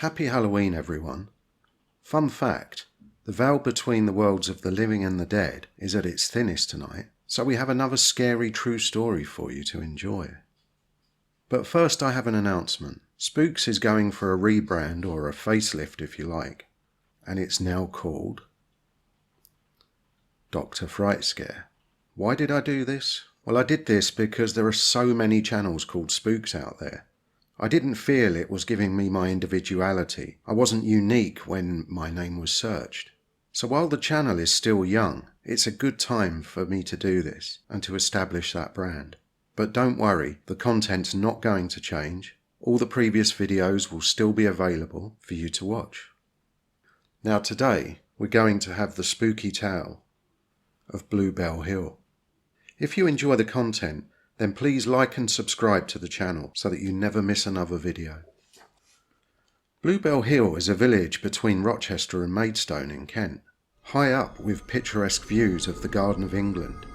Happy Halloween, everyone. Fun fact, the veil between the worlds of the living and the dead is at its thinnest tonight, so we have another scary true story for you to enjoy. But first I have an announcement. Spooks is going for a rebrand, or a facelift if you like, and it's now called Dr Frightscare. Why did I do this? Well, I did this because there are so many channels called Spooks out there. I didn't feel it was giving me my individuality. I wasn't unique when my name was searched. So while the channel is still young, it's a good time for me to do this and to establish that brand. But don't worry, the content's not going to change. All the previous videos will still be available for you to watch. Now today, we're going to have the spooky tale of Bluebell Hill. If you enjoy the content, then please like and subscribe to the channel so that you never miss another video. Bluebell Hill is a village between Rochester and Maidstone in Kent, high up with picturesque views of the Garden of England.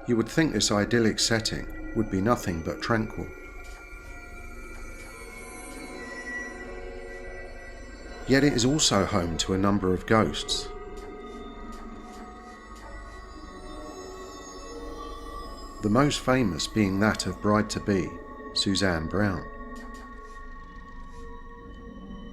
You would think this idyllic setting would be nothing but tranquil. Yet it is also home to a number of ghosts. The most famous being that of bride-to-be Suzanne Brown.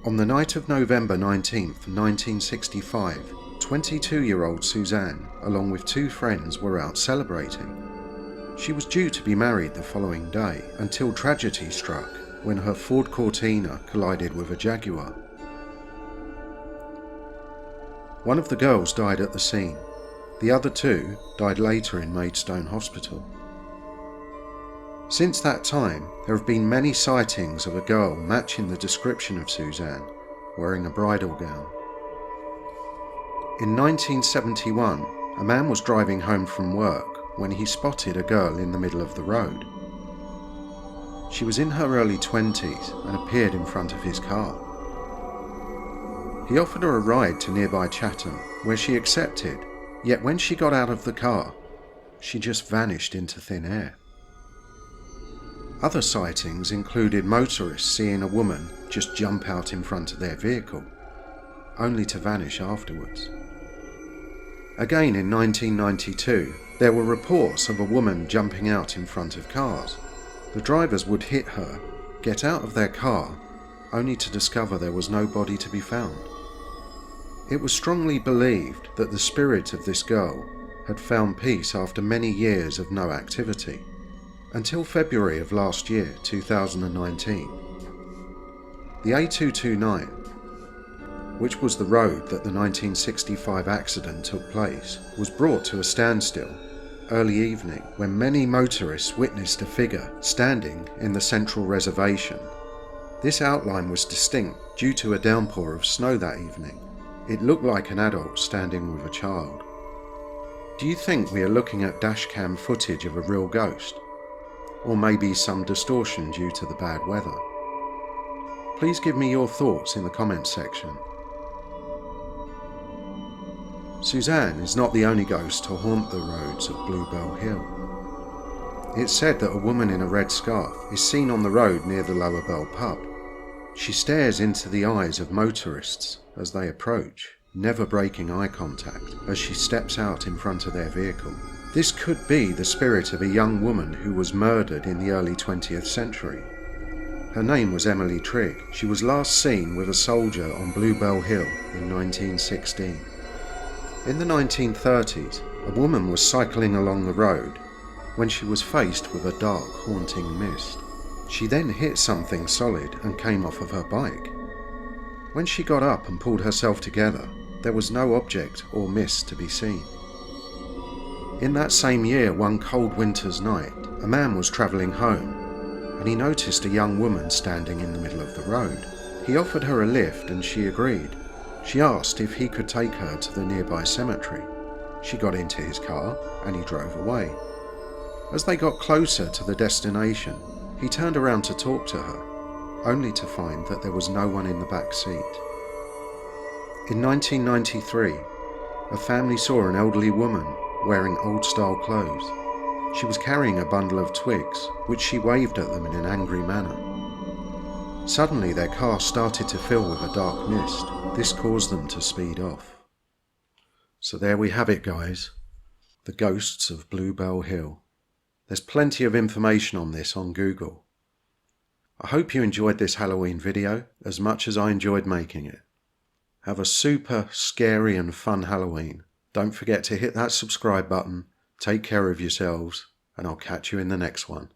On the night of November 19th, 1965, 22-year-old Suzanne, along with two friends, were out celebrating. She was due to be married the following day, until tragedy struck when her Ford Cortina collided with a Jaguar. One of the girls died at the scene. The other two died later in Maidstone Hospital. Since that time, there have been many sightings of a girl matching the description of Suzanne, wearing a bridal gown. In 1971, a man was driving home from work when he spotted a girl in the middle of the road. She was in her early 20s and appeared in front of his car. He offered her a ride to nearby Chatham, where she accepted, yet when she got out of the car, she just vanished into thin air. Other sightings included motorists seeing a woman just jump out in front of their vehicle, only to vanish afterwards. Again in 1992, there were reports of a woman jumping out in front of cars. The drivers would hit her, get out of their car, only to discover there was no body to be found. It was strongly believed that the spirit of this girl had found peace after many years of no activity, until February of last year, 2019. The A229, which was the road that the 1965 accident took place, was brought to a standstill early evening when many motorists witnessed a figure standing in the central reservation. This outline was distinct due to a downpour of snow that evening. It looked like an adult standing with a child. Do you think we are looking at dashcam footage of a real ghost? Or maybe some distortion due to the bad weather? Please give me your thoughts in the comments section. Suzanne is not the only ghost to haunt the roads of Bluebell Hill. It's said that a woman in a red scarf is seen on the road near the Lower Bell pub. She stares into the eyes of motorists as they approach, never breaking eye contact as she steps out in front of their vehicle. This could be the spirit of a young woman who was murdered in the early 20th century. Her name was Emily Trigg. She was last seen with a soldier on Bluebell Hill in 1916. In the 1930s, a woman was cycling along the road when she was faced with a dark, haunting mist. She then hit something solid and came off of her bike. When she got up and pulled herself together, there was no object or mist to be seen. In that same year, one cold winter's night, a man was travelling home and he noticed a young woman standing in the middle of the road. He offered her a lift and she agreed. She asked if he could take her to the nearby cemetery. She got into his car and he drove away. As they got closer to the destination, he turned around to talk to her, only to find that there was no one in the back seat. In 1993, a family saw an elderly woman wearing old-style clothes. She was carrying a bundle of twigs, which she waved at them in an angry manner. Suddenly their car started to fill with a dark mist. This caused them to speed off. So there we have it, guys. The ghosts of Bluebell Hill. There's plenty of information on this on Google. I hope you enjoyed this Halloween video as much as I enjoyed making it. Have a super scary and fun Halloween. Don't forget to hit that subscribe button. Take care of yourselves, and I'll catch you in the next one.